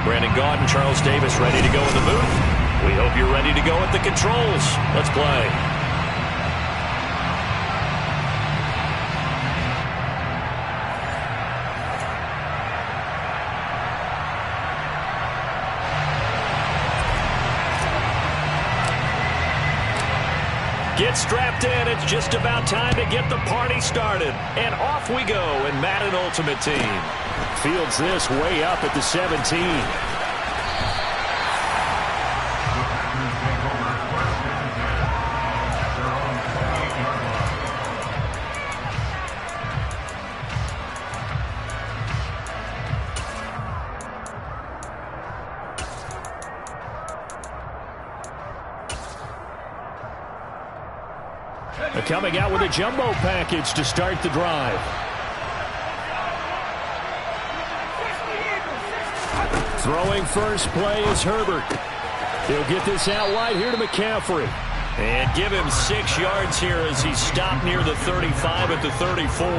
Brandon Gaud and Charles Davis ready to go in the booth. We hope you're ready to go at the controls. Let's play. Get strapped in. It's just about time to get the party started. And off we go in Madden Ultimate Team. Fields this way up at the 17. Coming out with a jumbo package to start the drive. Throwing first play is Herbert. He'll get this out wide here to McCaffrey. And give him 6 yards here as he stopped near the 35 at the 34.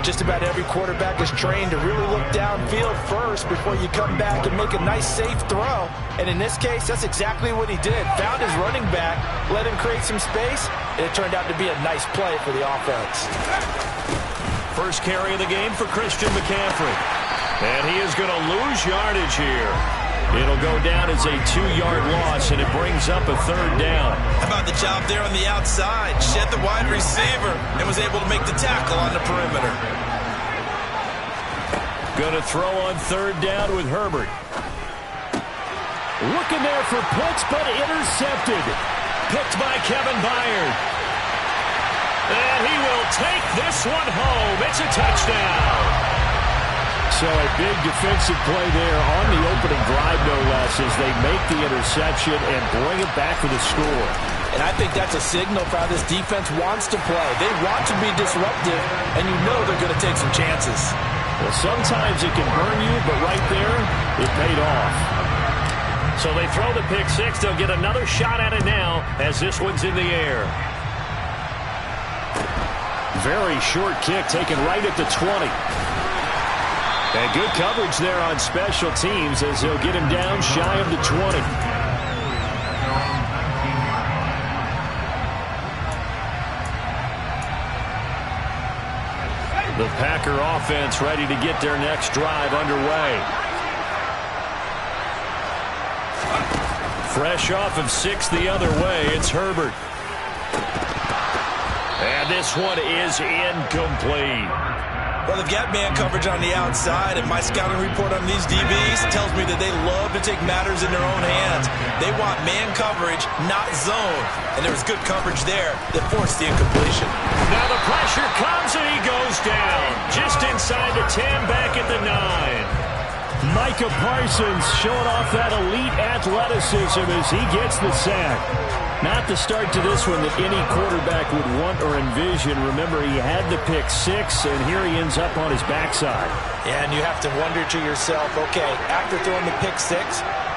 Just about every quarterback is trained to really look downfield first before you come back and make a nice, safe throw. And in this case, that's exactly what he did. Found his running back, let him create some space, and it turned out to be a nice play for the offense. First carry of the game for Christian McCaffrey. And he is going to lose yardage here. It'll go down as a 2-yard loss, and it brings up a 3rd down. How about the job there on the outside? Shed the wide receiver and was able to make the tackle on the perimeter. Going to throw on 3rd down with Herbert. Looking there for Pitts, but intercepted. Picked by Kevin Byard. And he will take this one home. It's a touchdown. So a big defensive play there on the opening drive, no less, as they make the interception and bring it back for the score. And I think that's a signal for how this defense wants to play. They want to be disruptive, and you know they're going to take some chances. Well, sometimes it can burn you, but right there, it paid off. So they throw the pick six. They'll get another shot at it now as this one's in the air. Very short kick taken right at the 20. And good coverage there on special teams as he'll get him down shy of the 20. The Packer offense ready to get their next drive underway. Fresh off of 6 the other way, it's Herbert. And this one is incomplete. Well, they've got man coverage on the outside, and my scouting report on these DBs tells me that they love to take matters in their own hands. They want man coverage, not zone. And there was good coverage there that forced the incompletion. Now the pressure comes, and he goes down. Just inside the 10, back at the 9. Micah Parsons showing off that elite athleticism as he gets the sack. Not the start to this one that any quarterback would want or envision. Remember, he had the pick 6, and here he ends up on his backside. Yeah, and you have to wonder to yourself, okay, after throwing the pick 6,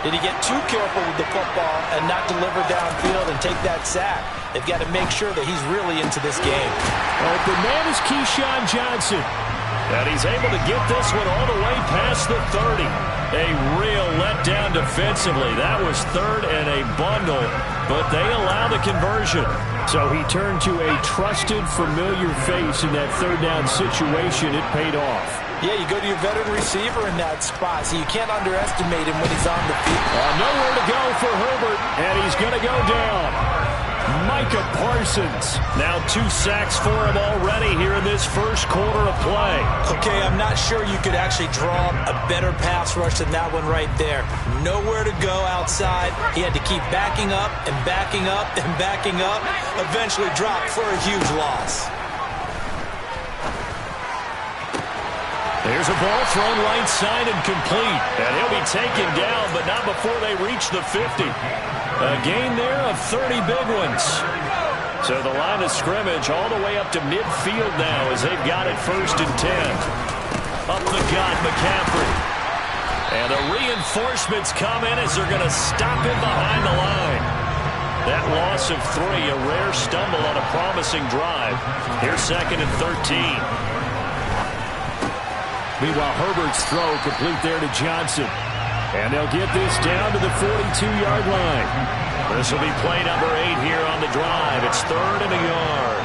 did he get too careful with the football and not deliver downfield and take that sack? They've got to make sure that he's really into this game. Well, the man is Keyshawn Johnson. And he's able to get this one all the way past the 30. A real letdown defensively. That was 3rd and a bundle, but they allow the conversion. So he turned to a trusted, familiar face in that 3rd down situation. It paid off. Yeah, you go to your veteran receiver in that spot, so you can't underestimate him when he's on the field. Nowhere to go for Herbert, and he's going to go down. Micah Parsons. Now 2 sacks for him already here in this first quarter of play. Okay, I'm not sure you could actually draw a better pass rush than that one right there. Nowhere to go outside. He had to keep backing up and backing up and backing up. Eventually dropped for a huge loss. There's a ball thrown right side and complete. And he'll be taken down, but not before they reach the 50. A gain there of 30 big ones. So the line of scrimmage all the way up to midfield now as they've got it 1st and 10. Up the gut, McCaffrey. And the reinforcements come in as they're going to stop him behind the line. That loss of 3, a rare stumble on a promising drive. Here's 2nd and 13. Meanwhile, Herbert's throw complete there to Johnson. And they'll get this down to the 42-yard line. This will be play number 8 here on the drive. It's 3rd and a yard.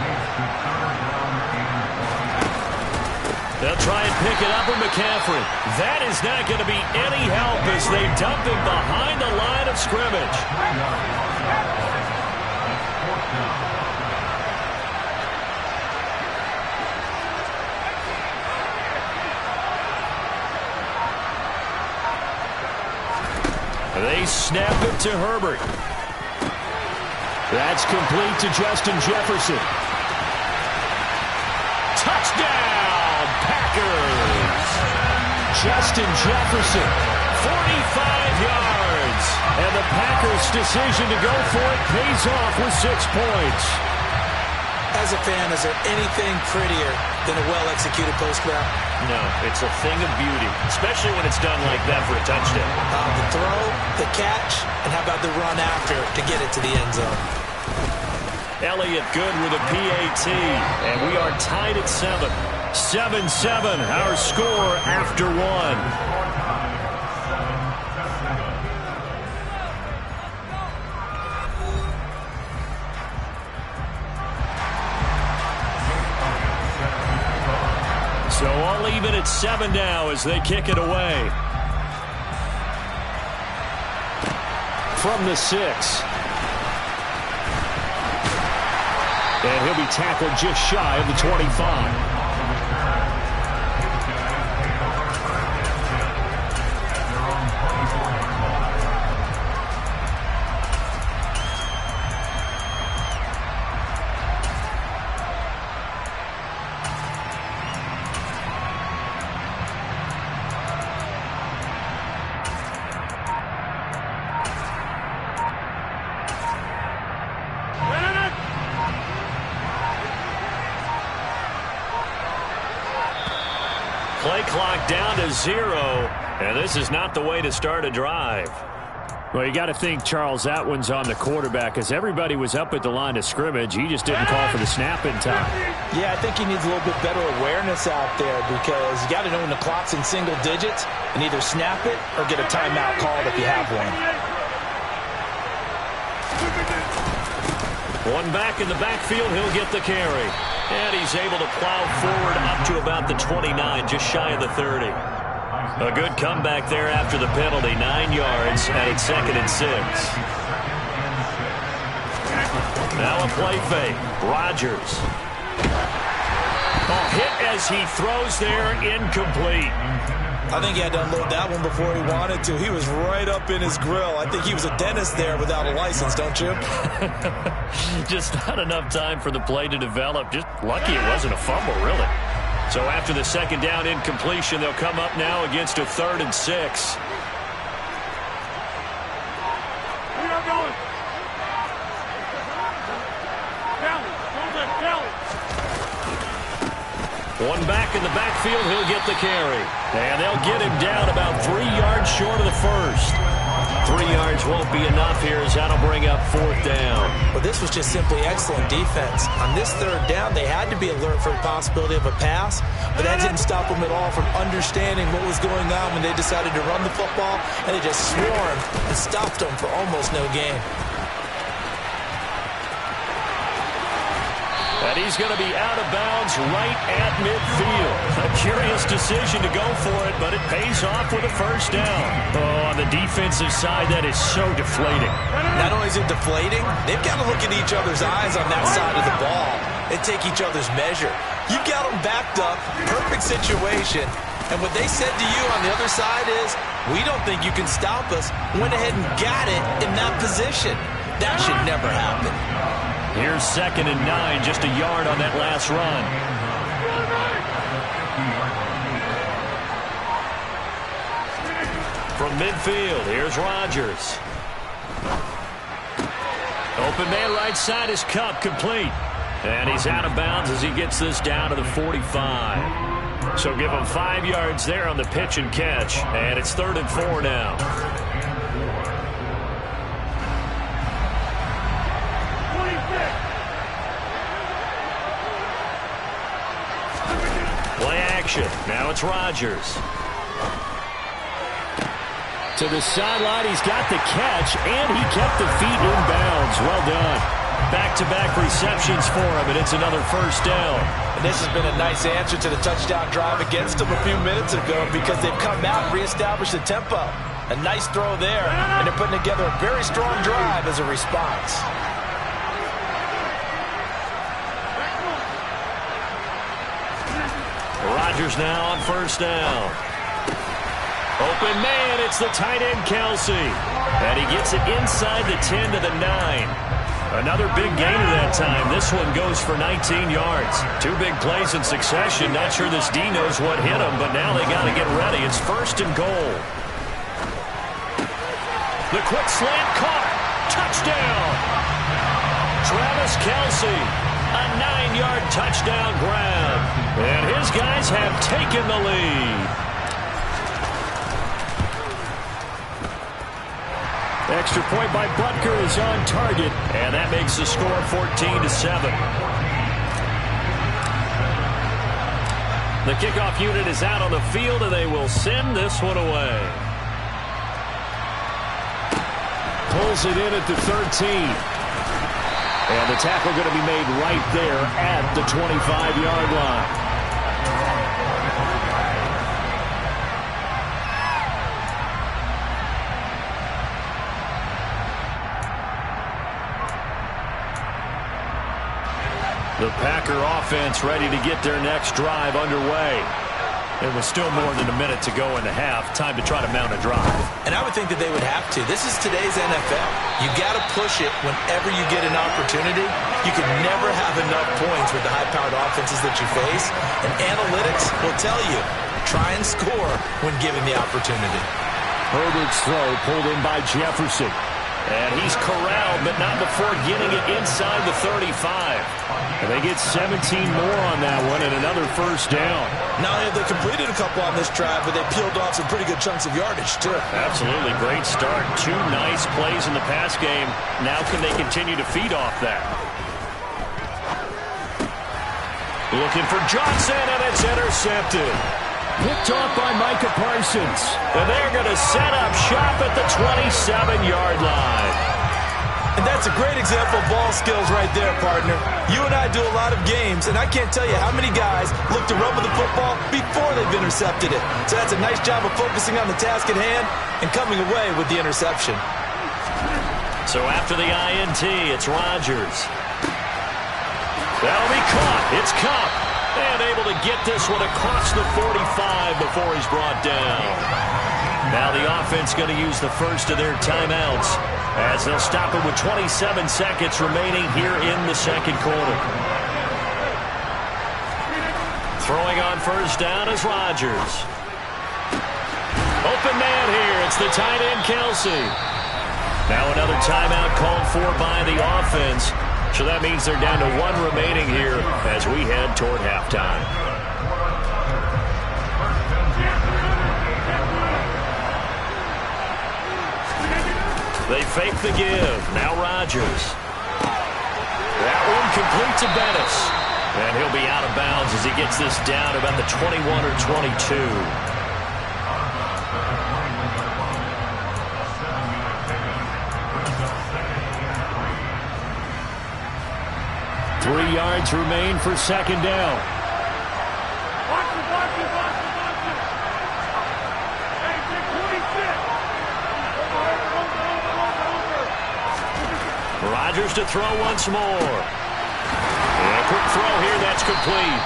They'll try and pick it up with McCaffrey. That is not going to be any help as they dump him behind the line of scrimmage. They snap it to Herbert. That's complete to Justin Jefferson. Touchdown, Packers! Justin Jefferson, 45 yards. And the Packers' decision to go for it pays off with 6 points. As a fan, is there anything prettier than a well-executed post route? No, it's a thing of beauty, especially when it's done like that for a touchdown. The throw, the catch, and how about the run after to get it to the end zone? Elliott good with a PAT, and we are tied at 7. 7-7, our score after 1. So all even at 7 now as they kick it away. From the 6. And he'll be tackled just shy of the 25. Play clock down to 0, and this is not the way to start a drive. Well, you got to think, Charles, that one's on the quarterback, as everybody was up at the line of scrimmage. He just didn't call for the snap in time. Yeah, I think he needs a little bit better awareness out there because you got to know when the clock's in single digits and either snap it or get a timeout called if you have one. One back in the backfield, he'll get the carry. And he's able to plow forward up to about the 29, just shy of the 30. A good comeback there after the penalty, 9 yards, and it's 2nd and 6. Now a play fake. Rodgers. Hit as he throws there, incomplete. I think he had to unload that one before he wanted to. He was right up in his grill. I think he was a dentist there without a license, don't you? Just not enough time for the play to develop. Just lucky it wasn't a fumble, really. So after the 2nd down incompletion, they'll come up now against a 3rd and 6. One back in the backfield, he'll get the carry. And they'll get him down about 3 yards short of the first. 3 yards won't be enough here as that'll bring up 4th down. Well, this was just simply excellent defense. On this 3rd down, they had to be alert for the possibility of a pass, but that didn't stop them at all from understanding what was going on when they decided to run the football, and they just swarmed and stopped them for almost no gain. And he's going to be out of bounds right at midfield. A curious decision to go for it, but it pays off with a 1st down. Oh, on the defensive side, that is so deflating. Not only is it deflating, they've got to look at each other's eyes on that side of the ball and take each other's measure. You've got them backed up, perfect situation, and what they said to you on the other side is, we don't think you can stop us. Went ahead and got it in that position. That should never happen. Here's 2nd and 9, just a yard on that last run. From midfield, here's Rodgers. Open man right side is Cup, complete. And he's out of bounds as he gets this down to the 45. So give him 5 yards there on the pitch and catch. And it's 3rd and 4 now. action. Now it's Rodgers. To the sideline, he's got the catch, and he kept the feet in bounds. Well done. Back-to-back receptions for him, and it's another first down. And this has been a nice answer to the touchdown drive against them a few minutes ago because they've come out and reestablished the tempo. A nice throw there, and they're putting together a very strong drive as a response. Rodgers now on first down. Open man, it's the tight end, Kelsey. And he gets it inside the 10 to the 9. Another big gainer that time. This one goes for 19 yards. 2 big plays in succession. Not sure this D knows what hit him, but now they got to get ready. It's first and goal. The quick slant caught. Touchdown. Travis Kelsey. A 9-yard touchdown grab. And his guys have taken the lead. Extra point by Butker is on target, and that makes the score 14-7. The kickoff unit is out on the field, and they will send this one away. Pulls it in at the 13. And the tackle going to be made right there at the 25-yard line. The Packer offense ready to get their next drive underway. There was still more than a minute to go in the half. Time to try to mount a drive. And I would think that they would have to. This is today's NFL. You got to push it whenever you get an opportunity. You can never have enough points with the high-powered offenses that you face. And analytics will tell you, try and score when given the opportunity. Herbert's throw pulled in by Jefferson. And he's corralled, but not before getting it inside the 35. And they get 17 more on that one and another first down. Not only have they completed a couple on this drive, but they peeled off some pretty good chunks of yardage, too. Absolutely. Great start. 2 nice plays in the pass game. Now can they continue to feed off that? Looking for Johnson, and it's intercepted. Picked off by Micah Parsons. And they're going to set up shop at the 27-yard line. And that's a great example of ball skills right there, partner. You and I do a lot of games, and I can't tell you how many guys look to run with the football before they've intercepted it. So that's a nice job of focusing on the task at hand and coming away with the interception. So after the INT, it's Rodgers. That'll be caught. It's Cup. And able to get this one across the 45 before he's brought down. Now the offense going to use the first of their timeouts as they'll stop it with 27 seconds remaining here in the second quarter. Throwing on first down is Rodgers. Open man here. It's the tight end, Kelsey. Now another timeout called for by the offense. So that means they're down to 1 remaining here as we head toward halftime. They fake the give. Now Rodgers. That one complete to Bettis. And he'll be out of bounds as he gets this down about the 21 or 22. 3 yards remain for second down. Rodgers to throw once more. And a quick throw here, that's complete.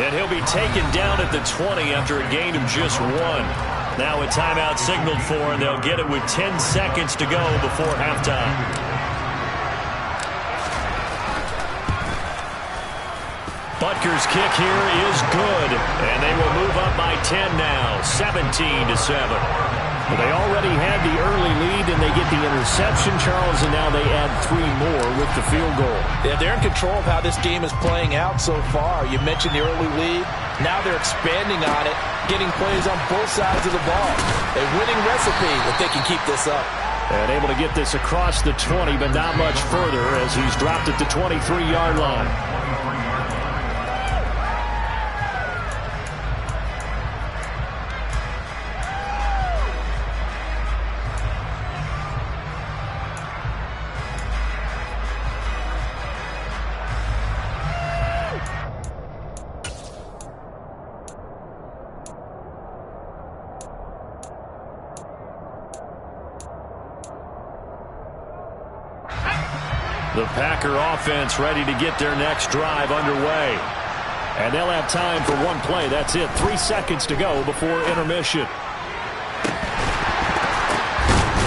And he'll be taken down at the 20 after a gain of just 1. Now a timeout signaled for, and they'll get it with 10 seconds to go before halftime. Butker's kick here is good, and they will move up by 10 now, 17-7. Well, they already had the early lead, and they get the interception, Charles, and now they add 3 more with the field goal. Yeah, they're in control of how this game is playing out so far. You mentioned the early lead. Now they're expanding on it, getting plays on both sides of the ball. A winning recipe if they can keep this up. And able to get this across the 20, but not much further as he's dropped at the 23-yard line. The Packer offense ready to get their next drive underway. And they'll have time for one play. That's it. 3 seconds to go before intermission.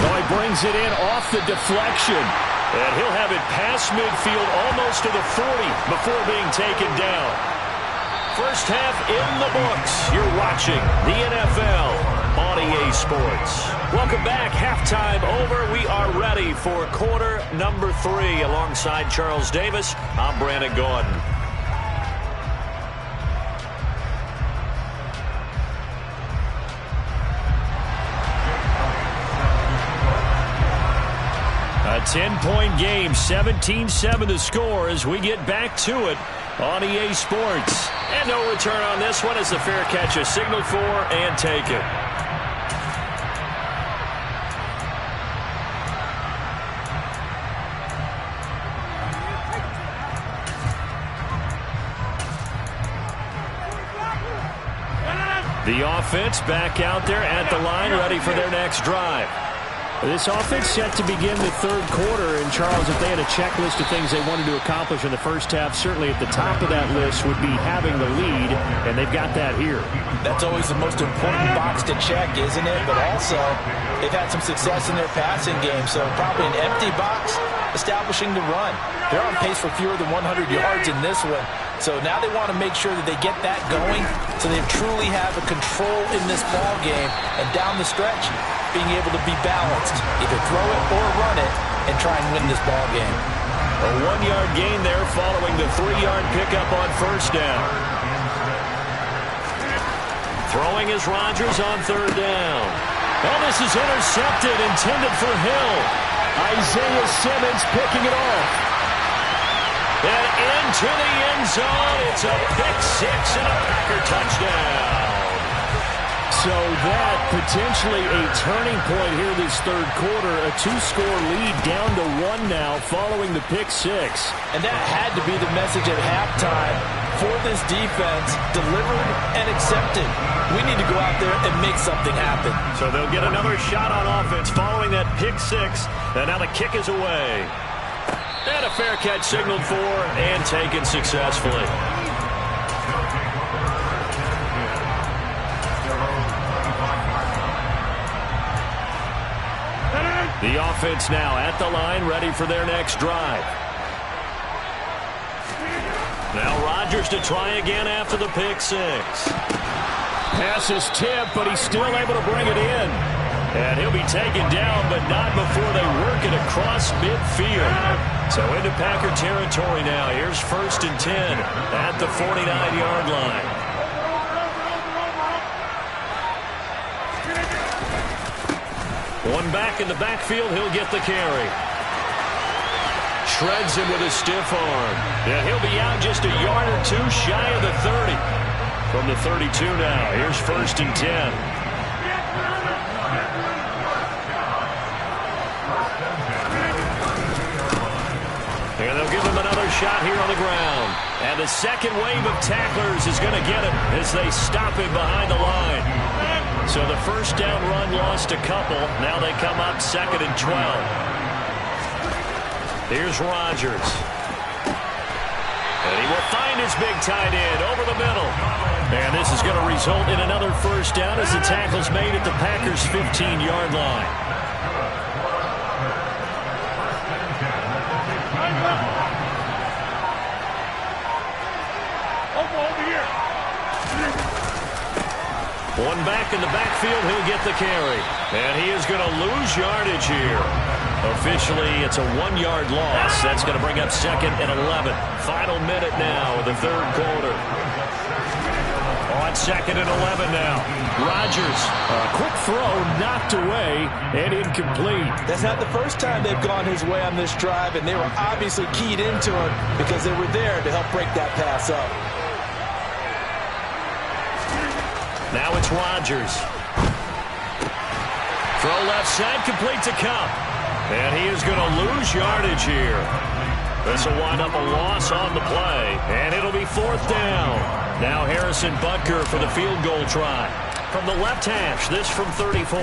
So he brings it in off the deflection. And he'll have it past midfield almost to the 40 before being taken down. First half in the books. You're watching the NFL on EA Sports. Welcome back. Halftime over. We are ready for quarter number 3. Alongside Charles Davis, I'm Brandon Gordon. A 10-point game, 17-7 the score as we get back to it on EA Sports. And no return on this one as the fair catch is signaled for and taken. The offense back out there at the line, ready for their next drive. This offense set to begin the third quarter. And, Charles, if they had a checklist of things they wanted to accomplish in the first half, certainly at the top of that list would be having the lead, and they've got that here. That's always the most important box to check, isn't it? But also, they've had some success in their passing game, so probably an empty box establishing the run. They're on pace for fewer than 100 yards in this one. So now they want to make sure that they get that going so they truly have a control in this ball game. And down the stretch, being able to be balanced, either throw it or run it, and try and win this ball game. A 1-yard gain there following the 3-yard pickup on first down. Throwing is Rodgers on third down. Oh, this is intercepted, intended for Hill. Isaiah Simmons picking it off. And into the end zone. It's a pick six and a Packer touchdown. So that potentially a turning point here this third quarter. A 2-score lead down to 1 now following the pick six. And that had to be the message at halftime for this defense. Delivered and accepted. We need to go out there and make something happen. So they'll get another shot on offense following that pick six. And now the kick is away. And a fair catch signaled for and taken successfully. The offense now at the line, ready for their next drive. Now Rodgers to try again after the pick six. Pass is tipped, but he's still able to bring it in. And he'll be taken down, but not before they work it across midfield. So into Packer territory now. Here's 1st and 10 at the 49-yard line. One back in the backfield, he'll get the carry. Shreds him with a stiff arm. Yeah, he'll be out just a yard or two shy of the 30. From the 32 now, here's 1st and 10. And they'll give him another shot here on the ground. And the second wave of tacklers is going to get him as they stop him behind the line. So the first down run lost a couple. Now they come up 2nd and 12. Here's Rodgers. And he will find his big tight end over the middle. And this is going to result in another first down as the tackle's made at the Packers' 15-yard line. One back in the backfield, he'll get the carry. And he is going to lose yardage here. Officially, it's a 1-yard loss. That's going to bring up 2nd and 11. Final minute now of the third quarter. On 2nd and 11 now. Rodgers, a quick throw, knocked away, and incomplete. That's not the first time they've gone his way on this drive, and they were obviously keyed into him because they were there to help break that pass up. Now it's Rodgers. Throw left side, complete to Cup. And he is going to lose yardage here. This will wind up a loss on the play. And it'll be 4th down. Now Harrison Butker for the field goal try. From the left hash, this from 34.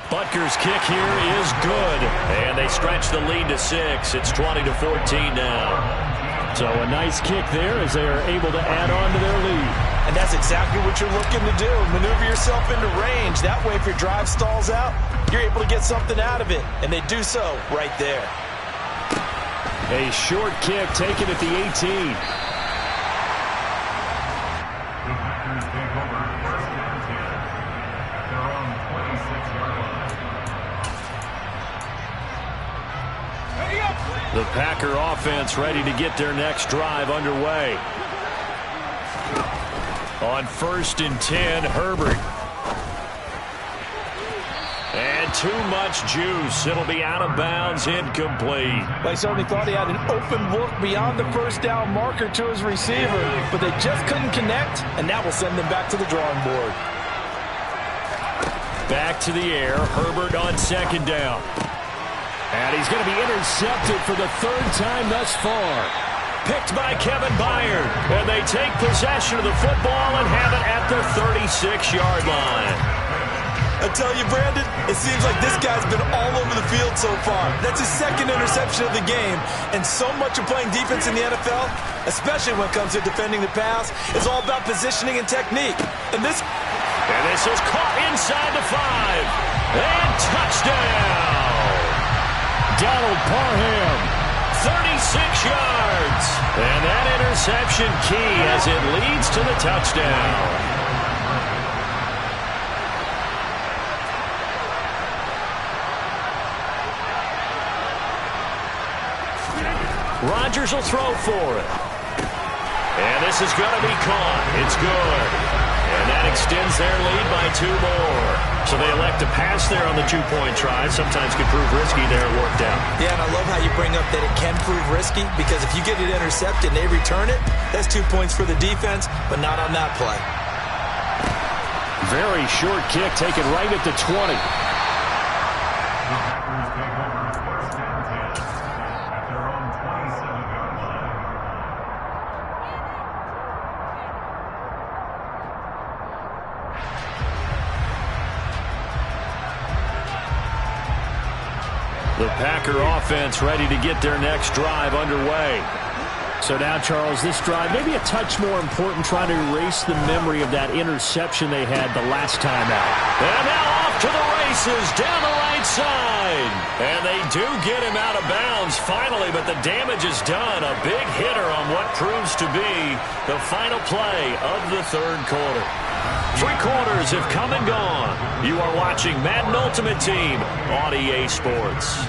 Butker's kick here is good. And they stretch the lead to 6. It's 20-14 now. So a nice kick there as they are able to add on to their lead. And that's exactly what you're looking to do. Maneuver yourself into range. That way, if your drive stalls out, you're able to get something out of it. And they do so right there. A short kick taken at the 18. The Packer offense ready to get their next drive underway. On 1st and 10, Herbert. And too much juice. It'll be out of bounds, incomplete. They certainly thought he had an open look beyond the first down marker to his receiver, but they just couldn't connect, and that will send them back to the drawing board. Back to the air. Herbert on 2nd down. And he's going to be intercepted for the 3rd time thus far. Picked by Kevin Byard. And they take possession of the football and have it at the 36-yard line. I tell you, Brandon, it seems like this guy's been all over the field so far. That's his 2nd interception of the game. And so much of playing defense in the NFL, especially when it comes to defending the pass, is all about positioning and technique. And this is caught inside the 5. And touchdown. Donald Parham, 36 yards. And that interception key as it leads to the touchdown. Rodgers will throw for it. And this is going to be caught. It's good. And that extends their lead by 2 more. So they elect to pass there on the 2-point try. Sometimes could prove risky there. It worked out. Yeah, and I love how you bring up that it can prove risky, because if you get it intercepted and they return it, that's 2 points for the defense, but not on that play. Very short kick taken right at the 20. The Packer offense ready to get their next drive underway. So now, Charles, this drive maybe a touch more important, trying to erase the memory of that interception they had the last time out. And now off to the races down the right side. And they do get him out of bounds finally, but the damage is done. A big hitter on what proves to be the final play of the 3rd quarter. 3 quarters have come and gone. You are watching Madden Ultimate Team on EA Sports.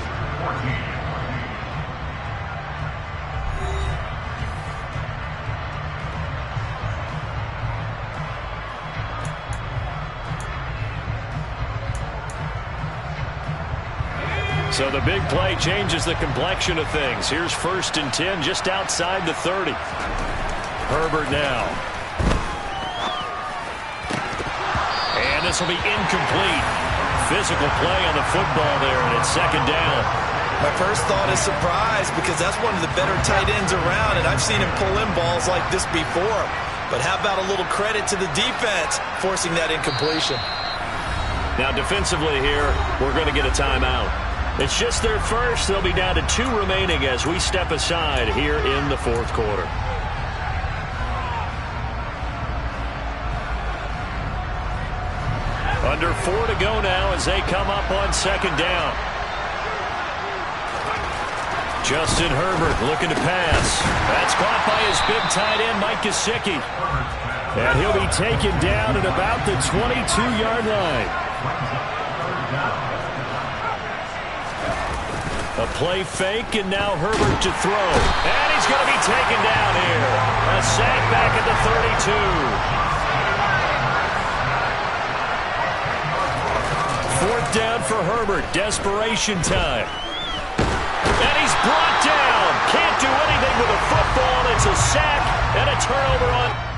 So the big play changes the complexion of things. Here's 1st and 10 just outside the 30. Herbert now. And this will be incomplete. Physical play on the football there, and it's 2nd down. My first thought is surprise, because that's one of the better tight ends around, and I've seen him pull in balls like this before. But how about a little credit to the defense forcing that incompletion? Now defensively here, we're going to get a timeout. It's just their first. They'll be down to 2 remaining as we step aside here in the 4th quarter. Under 4 to go now as they come up on 2nd down. Justin Herbert looking to pass. That's caught by his big tight end, Mike Gesicki. And he'll be taken down at about the 22-yard line. A play fake, and now Herbert to throw. And he's going to be taken down here. A sack back at the 32. 4th down for Herbert. Desperation time. And he's brought down. Can't do anything with a football. It's a sack and a turnover on